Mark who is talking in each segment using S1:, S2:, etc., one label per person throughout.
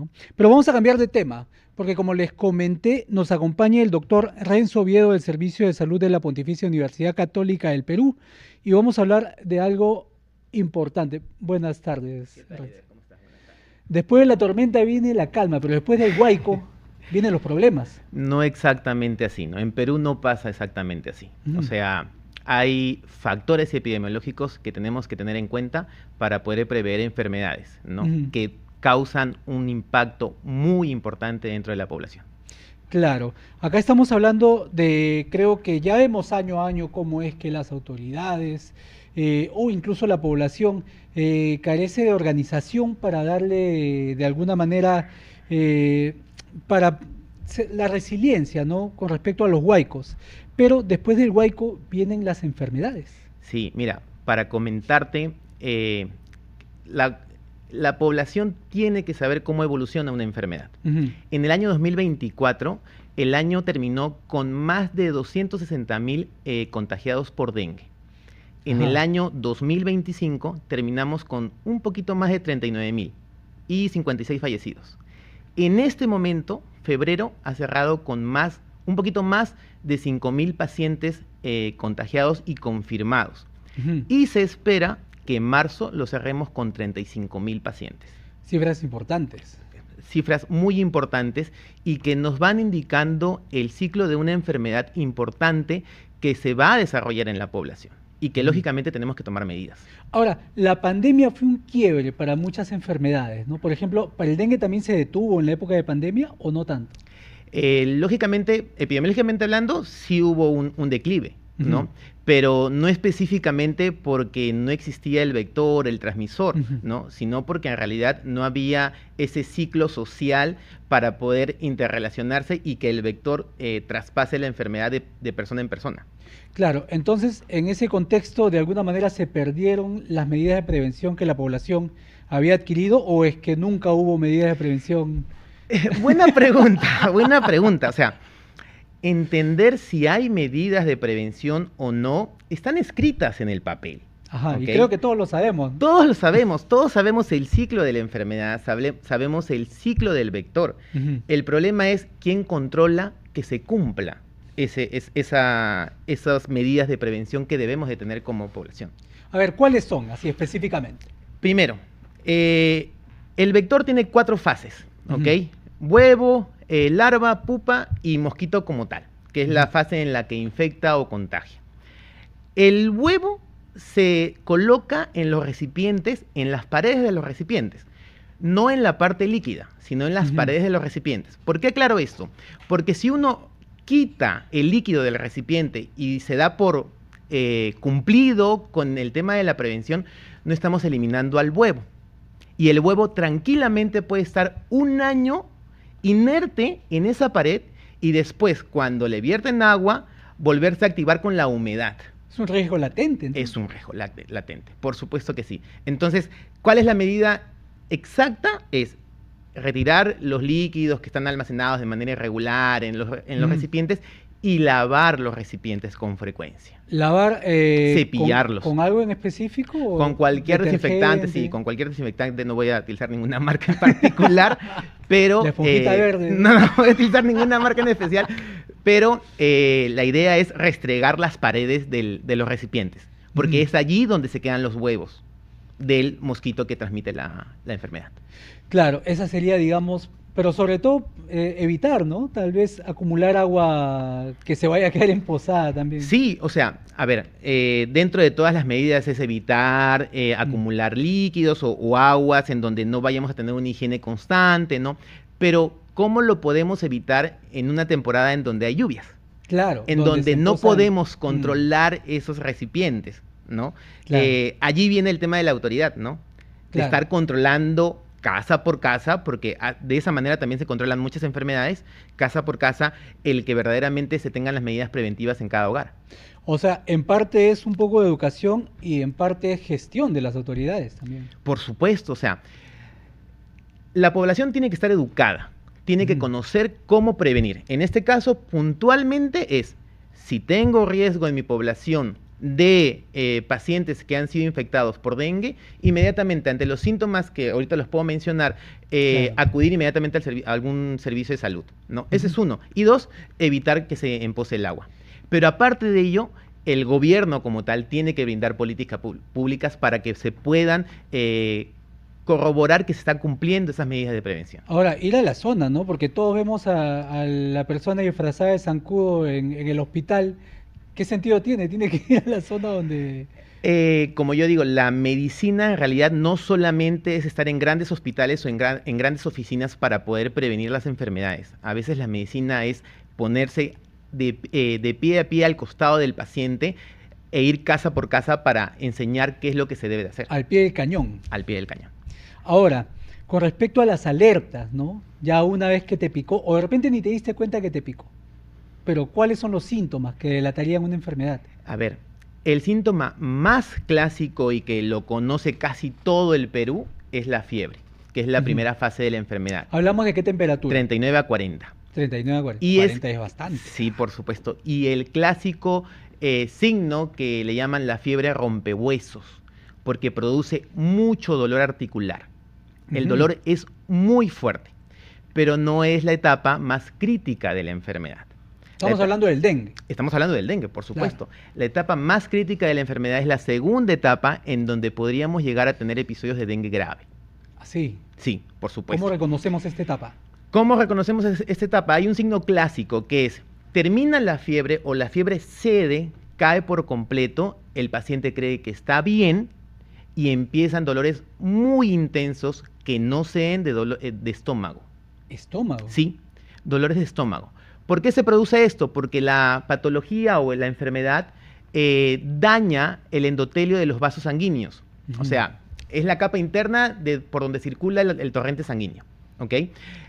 S1: ¿no? Pero vamos a cambiar de tema, porque como les comenté, nos acompaña el doctor Renzo Oviedo del Servicio de Salud de la Pontificia Universidad Católica del Perú y vamos a hablar de algo importante. Buenas tardes,
S2: ¿Qué tal,
S1: Renzo.
S2: Eder? ¿Cómo estás? Buenas tardes.
S1: Después de la tormenta viene la calma, pero después del huaico vienen los problemas.
S2: No exactamente así, ¿no? En Perú no pasa exactamente así. O
S1: Ujú,
S2: sea, hay factores epidemiológicos que tenemos que tener en cuenta para poder prever enfermedades, ¿no?
S1: ujú.
S2: Que causan un impacto muy importante dentro de la población.
S1: Claro, acá estamos hablando de, creo que ya vemos año a año cómo es que las autoridades o incluso la población carece de organización para darle de alguna manera eh, para la resiliencia, ¿no? Con respecto a los huaicos. Pero después del huaico vienen las enfermedades.
S2: Sí, mira, para comentarte, la, la población tiene que saber cómo evoluciona una enfermedad.
S1: Ujú.
S2: En el año 2024, el año terminó con más de 260.000 contagiados por dengue. En el
S1: Ajá.
S2: año 2025 terminamos con un poquito más de 39.000 y 56 fallecidos. En este momento, febrero ha cerrado con un poquito más de 5.000 pacientes contagiados y confirmados.
S1: Ujú.
S2: Y se espera que en marzo lo cerremos con 35.000 pacientes.
S1: Cifras importantes.
S2: Cifras muy importantes y que nos van indicando el ciclo de una enfermedad importante que se va a desarrollar en la población y que
S1: Ujú.
S2: lógicamente tenemos que tomar medidas.
S1: Ahora, la pandemia fue un quiebre para muchas enfermedades, ¿no? Por ejemplo, ¿para el dengue también se detuvo en la época de pandemia o no tanto?
S2: Lógicamente, epidemiológicamente hablando, sí hubo un declive,
S1: Ujú,
S2: ¿no? Pero no específicamente porque no existía el vector, el transmisor,
S1: ujú.
S2: ¿no? Sino porque en realidad no había ese ciclo social para poder interrelacionarse y que el vector traspase la enfermedad de persona en persona.
S1: Claro, entonces en ese contexto de alguna manera se perdieron las medidas de prevención que la población había adquirido o es que nunca hubo medidas de prevención.
S2: Buena pregunta, buena pregunta. O sea, entender si hay medidas de prevención o no están escritas en el papel.
S1: Ajá, y
S2: ¿Ok?
S1: creo que todos lo sabemos.
S2: Todos lo sabemos, todos sabemos el ciclo de la enfermedad, sabemos el ciclo del vector.
S1: Ujú.
S2: El problema es quién controla que se cumpla esas medidas de prevención que debemos de tener como población.
S1: A ver, ¿cuáles son, así específicamente?
S2: Primero, el vector tiene 4 fases, ¿ok?
S1: Ujú,
S2: Huevo, larva, pupa y mosquito como tal, que es la
S1: ujú,
S2: fase en la que infecta o contagia. El huevo se coloca en los recipientes, en las paredes de los recipientes, no en la parte líquida, sino en las
S1: ujú.
S2: paredes de los recipientes. ¿Por qué aclaro esto? Porque si uno quita el líquido del recipiente y se da por cumplido con el tema de la prevención, no estamos eliminando al huevo. Y el huevo tranquilamente puede estar un año inerte en esa pared y después, cuando le vierten agua, volverse a activar con la humedad.
S1: Es un riesgo latente,
S2: Es
S1: entonces.
S2: un riesgo latente, por supuesto que sí. Entonces, ¿cuál es la medida exacta? Es retirar los líquidos que están almacenados de manera irregular en los
S1: Ujú.
S2: recipientes y lavar los recipientes con frecuencia.
S1: ¿Lavar
S2: Cepillarlos.
S1: con algo en específico
S2: Con
S1: o
S2: cualquier desinfectante, sí,
S1: detergente?
S2: con cualquier desinfectante, no voy a utilizar ninguna marca en particular,
S1: La
S2: pero
S1: esponjita verde.
S2: no voy a utilizar ninguna marca en especial, pero la idea es restregar las paredes de los recipientes, porque
S1: Ujú.
S2: es allí donde se quedan los huevos del mosquito que transmite la enfermedad.
S1: Claro, esa sería, digamos, pero sobre todo evitar, ¿no? Tal vez acumular agua que se vaya a quedar emposada también.
S2: Sí, o sea, a ver, dentro de todas las medidas es evitar
S1: Mm,
S2: acumular líquidos o aguas en donde no vayamos a tener una higiene constante, ¿no? Pero, ¿cómo lo podemos evitar en una temporada en donde hay lluvias?
S1: claro,
S2: En
S1: donde se
S2: donde no
S1: emposan.
S2: podemos controlar esos recipientes, ¿no?
S1: Claro,
S2: Allí viene el tema de la autoridad, ¿no? De
S1: claro.
S2: estar controlando casa por casa, porque de esa manera también se controlan muchas enfermedades, casa por casa, el que verdaderamente se tengan las medidas preventivas en cada hogar.
S1: O sea, en parte es un poco de educación y en parte es gestión de las autoridades también.
S2: Por supuesto, o sea, la población tiene que estar educada, tiene que
S1: Ujú,
S2: conocer cómo prevenir. En este caso, puntualmente es, si tengo riesgo en mi población de pacientes que han sido infectados por dengue, inmediatamente ante los síntomas que ahorita los puedo mencionar,
S1: Claro.
S2: acudir inmediatamente a algún servicio de salud, ¿no? Ese es uno. Y dos, evitar que se empose el agua. Pero aparte de ello, el gobierno como tal tiene que brindar políticas públicas para que se puedan corroborar que se están cumpliendo esas medidas de prevención.
S1: Ahora, ir a la zona, ¿no? Porque todos vemos a la persona disfrazada de zancudo en el hospital. ¿Qué sentido tiene? Tiene que ir a la zona donde...
S2: Como yo digo, la medicina en realidad no solamente es estar en grandes hospitales o en grandes oficinas para poder prevenir las enfermedades. A veces la medicina es ponerse de pie a pie al costado del paciente e ir casa por casa para enseñar qué es lo que se debe de hacer
S1: Al pie del cañón.
S2: al pie del cañón.
S1: Ahora, con respecto a las alertas, ¿no? Ya una vez que te picó, o de repente ni te diste cuenta que te picó, pero ¿cuáles son los síntomas que delatarían una enfermedad?
S2: A ver, el síntoma más clásico y que lo conoce casi todo el Perú es la fiebre, que es la
S1: Ujú.
S2: primera fase de la enfermedad,
S1: ¿Hablamos de qué temperatura?
S2: 39 a 40.
S1: 39 a 40.
S2: Y
S1: 40 es bastante.
S2: Sí, por supuesto. Y el clásico signo que le llaman la fiebre rompehuesos, porque produce mucho dolor articular. El
S1: Ujú.
S2: dolor es muy fuerte, pero no es la etapa más crítica de la enfermedad.
S1: Estamos hablando del dengue.
S2: Estamos hablando del dengue, por supuesto. La etapa más crítica de la enfermedad es la segunda etapa en donde podríamos llegar a tener episodios de dengue grave.
S1: Así.
S2: Sí, por supuesto.
S1: ¿Cómo reconocemos esta etapa?
S2: ¿Cómo reconocemos esta etapa? Hay un signo clásico que es, termina la fiebre o la fiebre cede, cae por completo, el paciente cree que está bien y empiezan dolores muy intensos que no ceden de estómago.
S1: Estómago.
S2: Sí, dolores de estómago. ¿Por qué se produce esto? Porque la patología o la enfermedad daña el endotelio de los vasos sanguíneos.
S1: Ujú.
S2: O sea, es la capa interna por donde circula el torrente sanguíneo. ¿Ok?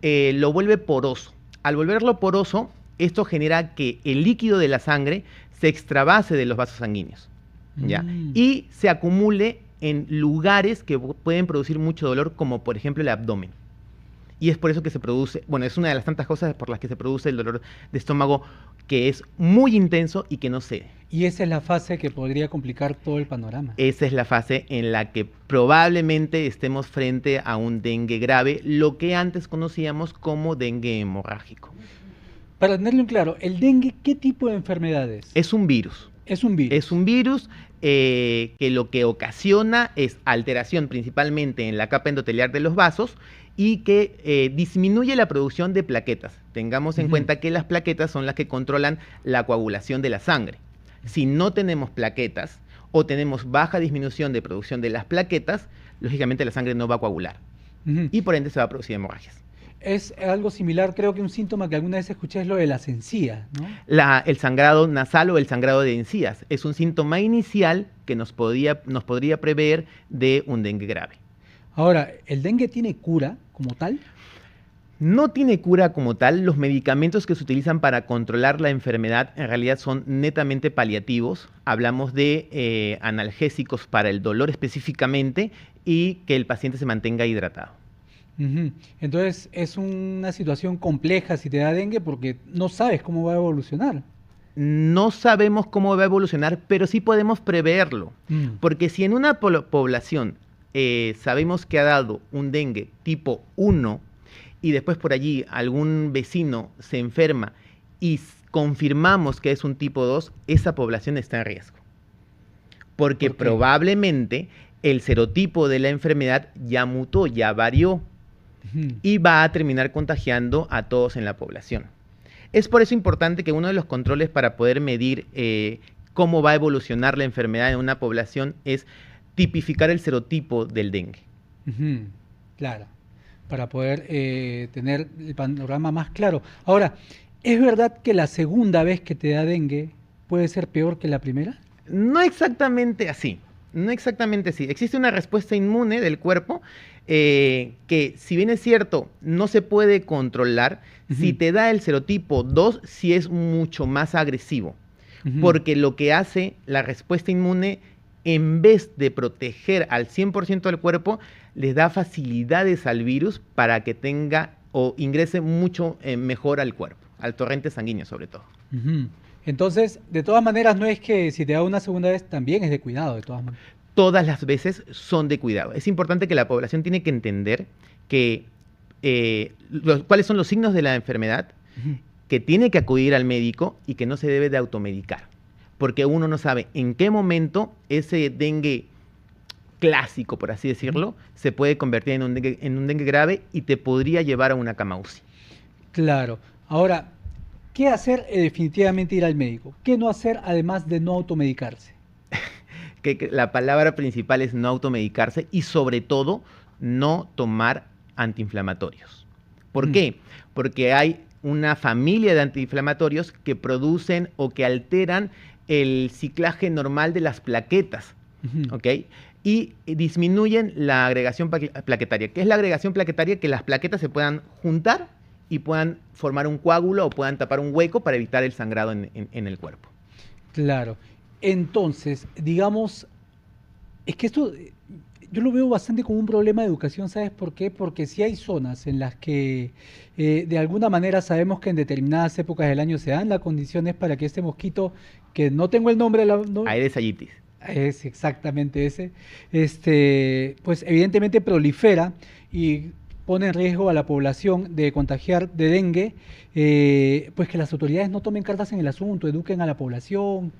S2: Lo vuelve poroso. Al volverlo poroso, esto genera que el líquido de la sangre se extravase de los vasos sanguíneos. ¿Ya?
S1: Mm.
S2: Y se acumule en lugares que pueden producir mucho dolor, como por ejemplo el abdomen. Y es por eso que se produce, bueno, es una de las tantas cosas por las que se produce el dolor de estómago, que es muy intenso y que no cede.
S1: Y esa es la fase que podría complicar todo el panorama.
S2: Esa es la fase en la que probablemente estemos frente a un dengue grave, lo que antes conocíamos como dengue hemorrágico.
S1: Para tenerlo en claro, ¿el dengue qué tipo de enfermedad es?
S2: Es un virus.
S1: Es un virus.
S2: Es un virus que lo que ocasiona es alteración principalmente en la capa endoteliar de los vasos y que disminuye la producción de plaquetas. Tengamos en
S1: Ujú.
S2: cuenta que las plaquetas son las que controlan la coagulación de la sangre. Si no tenemos plaquetas o tenemos baja disminución de producción de las plaquetas, lógicamente la sangre no va a coagular
S1: Ujú.
S2: y por ende se va a producir hemorragias.
S1: Es algo similar, creo que un síntoma que alguna vez escuché es lo de las encías, ¿no?
S2: El sangrado nasal o el sangrado de encías es un síntoma inicial que nos podría prever de un dengue grave.
S1: Ahora, ¿el dengue tiene cura como tal?
S2: No tiene cura como tal. Los medicamentos que se utilizan para controlar la enfermedad en realidad son netamente paliativos. Hablamos de analgésicos para el dolor específicamente y que el paciente se mantenga hidratado.
S1: Ujú. Entonces es una situación compleja si te da dengue porque no sabes cómo va a evolucionar.
S2: No sabemos cómo va a evolucionar, pero sí podemos preverlo. Porque si en una población sabemos que ha dado un dengue tipo 1 y después por allí algún vecino se enferma y confirmamos que es un tipo 2, esa población está en riesgo. Porque
S1: ¿Por qué?
S2: probablemente el serotipo de la enfermedad ya mutó, ya varió
S1: Ujú.
S2: y va a terminar contagiando a todos en la población. Es por eso importante que uno de los controles para poder medir cómo va a evolucionar la enfermedad en una población es tipificar el serotipo del dengue.
S1: Ujú. Claro, para poder tener el panorama más claro. Ahora, ¿es verdad que la segunda vez que te da dengue puede ser peor que la primera?
S2: No exactamente así, no exactamente así. Existe una respuesta inmune del cuerpo que, si bien es cierto, no se puede controlar.
S1: Ujú.
S2: Si te da el serotipo 2, sí es mucho más agresivo.
S1: Ujú.
S2: Porque lo que hace la respuesta inmune, en vez de proteger al 100% del cuerpo, les da facilidades al virus para que tenga o ingrese mucho mejor al cuerpo, al torrente sanguíneo sobre todo.
S1: Ujú. Entonces, de todas maneras, no es que si te da una segunda vez, también es de cuidado, de todas maneras.
S2: Todas las veces son de cuidado. Es importante que la población tiene que entender que cuáles son los signos de la enfermedad,
S1: Ujú.
S2: que tiene que acudir al médico y que no se debe de automedicar, porque uno no sabe en qué momento ese dengue clásico, por así decirlo, se puede convertir en un dengue grave y te podría llevar a una cama UCI.
S1: Claro. Ahora, ¿qué hacer? Definitivamente ir al médico. ¿Qué no hacer además de no automedicarse?
S2: Que la palabra principal es no automedicarse y sobre todo no tomar antiinflamatorios. ¿Por
S1: Mm.
S2: qué? Porque hay una familia de antiinflamatorios que producen o que alteran el ciclaje normal de las plaquetas,
S1: Ujú.
S2: ¿ok? Y disminuyen la agregación plaquetaria. ¿Qué es la agregación plaquetaria? Que las plaquetas se puedan juntar y puedan formar un coágulo o puedan tapar un hueco para evitar el sangrado en el cuerpo.
S1: Claro. Entonces, digamos, es que esto yo lo veo bastante como un problema de educación, ¿sabes por qué? Porque si hay zonas en las que de alguna manera sabemos que en determinadas épocas del año se dan las condiciones para que este mosquito, que no tengo el nombre, no,
S2: Aedes aegypti.
S1: es exactamente ese, pues evidentemente prolifera y pone en riesgo a la población de contagiar de dengue, pues que las autoridades no tomen cartas en el asunto, eduquen a la población.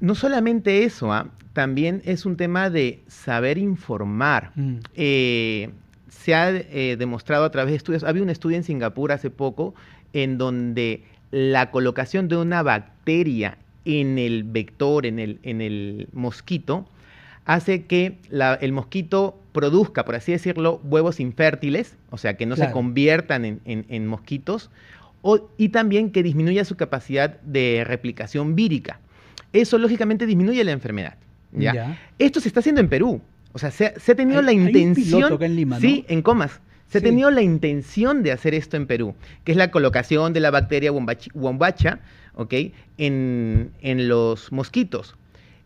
S2: No solamente eso, también es un tema de saber informar.
S1: Mm.
S2: Se ha demostrado a través de estudios, había un estudio en Singapur hace poco en donde la colocación de una bacteria en el vector, en el mosquito, hace que el mosquito produzca, por así decirlo, huevos infértiles, o sea, que no se
S1: Claro.
S2: conviertan en mosquitos, y también que disminuya su capacidad de replicación vírica. Eso lógicamente disminuye la enfermedad, ¿ya?
S1: Ya.
S2: Esto se está haciendo en Perú. O sea, se ha tenido la
S1: Hay un
S2: intención.
S1: piloto acá en Lima, ¿no?
S2: Sí, en Comas. Se ha
S1: Sí.
S2: tenido la intención de hacer esto en Perú, que es la colocación de la bacteria Wombacha, ¿ok? En los mosquitos.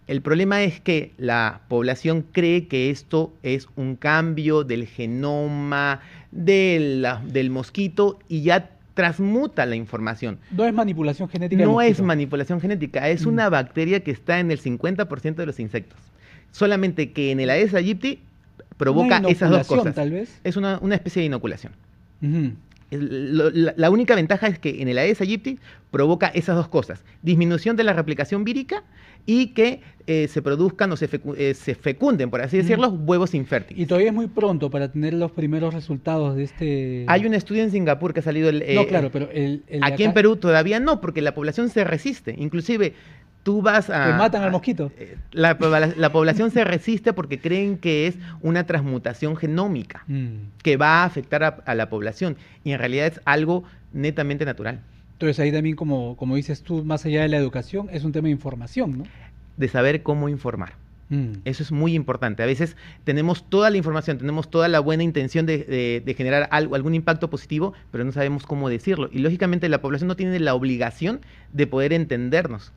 S2: El problema es que la población cree que esto es un cambio del genoma del mosquito y ya transmuta la información.
S1: No es manipulación genética del
S2: No es
S1: mosquito.
S2: manipulación genética, es
S1: Mm.
S2: una bacteria que está en el 50% de los insectos. Solamente que en el Aedes aegypti provoca
S1: Una
S2: esas dos
S1: inoculación,
S2: cosas.
S1: tal vez.
S2: Es una especie de inoculación.
S1: Ujú.
S2: La única ventaja es que en el Aedes aegypti provoca esas dos cosas. Disminución de la replicación vírica y que se produzcan o se fecunden, por así decirlo, huevos infértiles.
S1: Y todavía es muy pronto para tener los primeros resultados de este...
S2: Hay un estudio en Singapur que ha salido...
S1: No, claro, pero el de
S2: aquí en
S1: acá,
S2: Perú todavía no, porque la población se resiste. Inclusive tú vas a...
S1: que matan al mosquito.
S2: La población se resiste porque creen que es una transmutación genómica
S1: Mm.
S2: que va a afectar a la población y en realidad es algo netamente natural,
S1: Entonces ahí también, como dices tú, más allá de la educación, es un tema de información, ¿no?
S2: de saber cómo informar.
S1: Mm.
S2: Eso es muy importante. A veces tenemos toda la información, tenemos toda la buena intención de generar algún impacto positivo, pero no sabemos cómo decirlo. Y lógicamente la población no tiene la obligación de poder entendernos.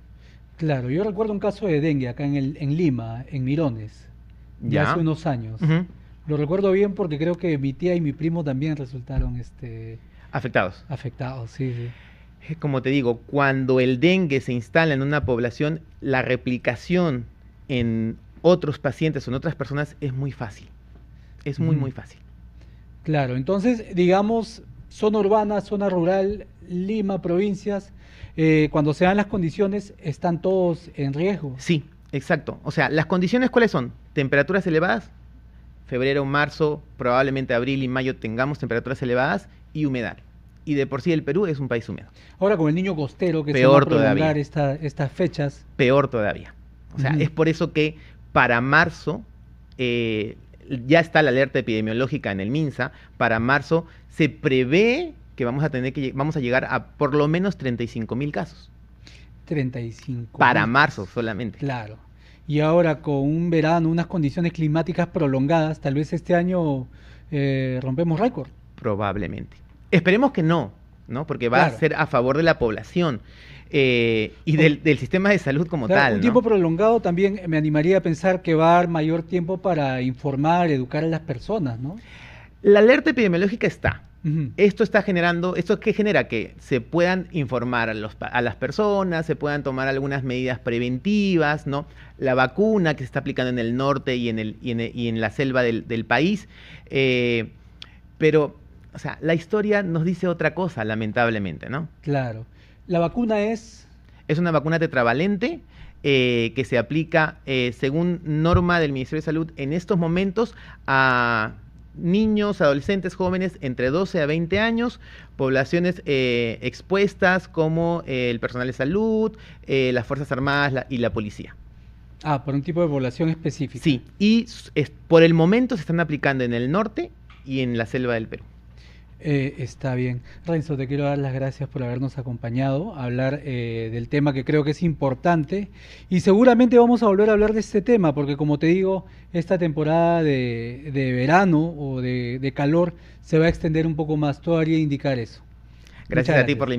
S1: Claro, yo recuerdo un caso de dengue acá en Lima, en Mirones, ya
S2: ¿Ya?
S1: hace unos años.
S2: Ujú.
S1: Lo recuerdo bien porque creo que mi tía y mi primo también resultaron
S2: Afectados.
S1: afectados, sí, sí.
S2: Como te digo, cuando el dengue se instala en una población, la replicación en otros pacientes o en otras personas es muy fácil. Es muy,
S1: Ujú.
S2: muy fácil.
S1: Claro, entonces, digamos, zona urbana, zona rural, Lima, provincias, cuando se dan las condiciones, están todos en riesgo.
S2: Sí, exacto. O sea, ¿las condiciones cuáles son? Temperaturas elevadas, febrero, marzo, probablemente abril y mayo tengamos temperaturas elevadas y humedad. Y de por sí el Perú es un país húmedo.
S1: Ahora con el niño costero que
S2: Peor
S1: se va a prolongar
S2: todavía.
S1: estas fechas.
S2: Peor todavía. O sea,
S1: Ujú.
S2: es por eso que para marzo ya está la alerta epidemiológica en el MINSA. Para marzo se prevé que vamos a llegar a por lo menos 35.000 casos.
S1: 35.
S2: Para marzo solamente.
S1: Claro. Y ahora con un verano, unas condiciones climáticas prolongadas, tal vez este año rompemos récord.
S2: Probablemente. Esperemos que no, ¿no? Porque va
S1: Claro.
S2: a ser a favor de la población y del sistema de salud como
S1: Claro,
S2: tal,
S1: un
S2: ¿no?
S1: tiempo prolongado también me animaría a pensar que va a dar mayor tiempo para informar, educar a las personas, ¿no?
S2: La alerta epidemiológica está.
S1: Ujú.
S2: ¿Esto qué genera? Que se puedan informar a las personas, se puedan tomar algunas medidas preventivas, ¿no? La vacuna que se está aplicando en el norte y en la selva del país. eh, pero, o sea, la historia nos dice otra cosa, lamentablemente, ¿no?
S1: Claro. La vacuna es...
S2: Es una vacuna tetravalente que se aplica según norma del Ministerio de Salud en estos momentos a niños, adolescentes, jóvenes entre 12 a 20 años, poblaciones expuestas como el personal de salud, las Fuerzas Armadas y la policía.
S1: Ah, por un tipo de población específica.
S2: Sí, y por el momento se están aplicando en el norte y en la selva del Perú.
S1: Está bien. Renzo, te quiero dar las gracias por habernos acompañado a hablar del tema que creo que es importante y seguramente vamos a volver a hablar de este tema porque como te digo, esta temporada de verano o de calor se va a extender un poco más. Todavía indicar eso. Muchas
S2: Gracias a ti por
S1: gracias.
S2: la